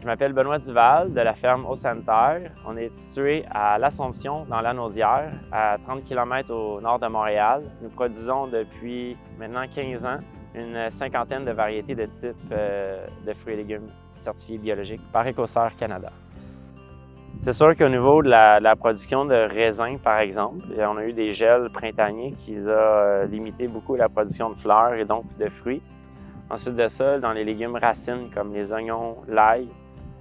Je m'appelle Benoît Duval de la ferme Au Sanitaire. On est situé à l'Assomption, dans Lanaudière, à 30 km au nord de Montréal. Nous produisons depuis maintenant 15 ans une cinquantaine de variétés de types de fruits et légumes certifiés biologiques par Écossaire Canada. C'est sûr qu'au niveau de la production de raisins, par exemple, on a eu des gels printaniers qui ont limité beaucoup la production de fleurs et donc de fruits. Ensuite de ça, dans les légumes racines comme les oignons, l'ail,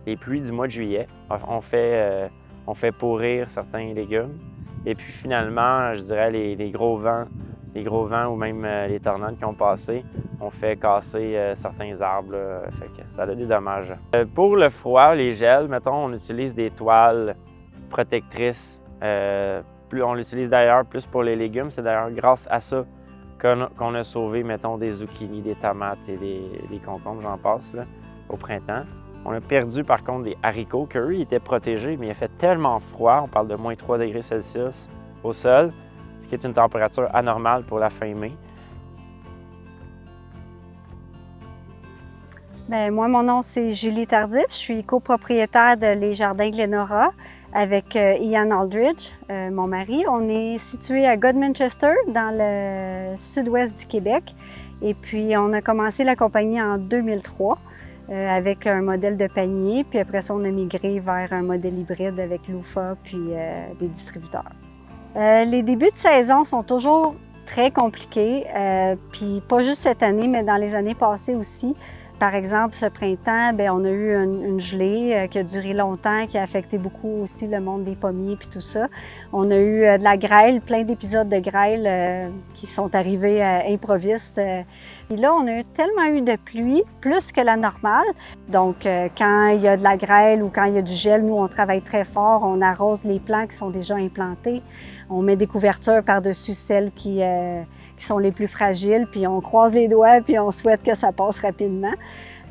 les pluies du mois de juillet, on fait pourrir certains légumes. Et puis finalement, je dirais les gros vents ou même les tornades qui ont passé, ont fait casser certains arbres, fait que ça a des dommages. Pour le froid, les gels, mettons, on utilise des toiles protectrices. On l'utilise d'ailleurs plus pour les légumes. C'est d'ailleurs grâce à ça qu'on a sauvé, mettons, des zucchini, des tomates et des concombres, j'en passe, là, au printemps. On a perdu par contre des haricots, qu'eux, ils étaient protégés, mais il a fait tellement froid, on parle de moins 3 degrés Celsius au sol, ce qui est une température anormale pour la fin mai. Bien, moi, mon nom, c'est Julie Tardif. Je suis copropriétaire de Les Jardins Glenora avec Ian Aldridge, mon mari. On est situé à Godmanchester, dans le sud-ouest du Québec. Et puis, on a commencé la compagnie en 2003 avec un modèle de panier. Puis après ça, on a migré vers un modèle hybride avec l'UFA puis des distributeurs. Les débuts de saison sont toujours très compliqués, puis pas juste cette année, mais dans les années passées aussi. Par exemple, ce printemps, bien, on a eu une gelée qui a duré longtemps, qui a affecté beaucoup aussi le monde des pommiers puis tout ça. On a eu de la grêle, plein d'épisodes de grêle qui sont arrivés à improviste. Puis là, on a tellement eu de pluie, plus que la normale. Donc, quand il y a de la grêle ou quand il y a du gel, nous, on travaille très fort. On arrose les plants qui sont déjà implantés. On met des couvertures par-dessus celles qui sont les plus fragiles, puis on croise les doigts, puis on souhaite que ça passe rapidement.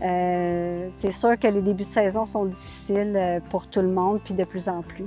C'est sûr que les débuts de saison sont difficiles pour tout le monde, puis de plus en plus.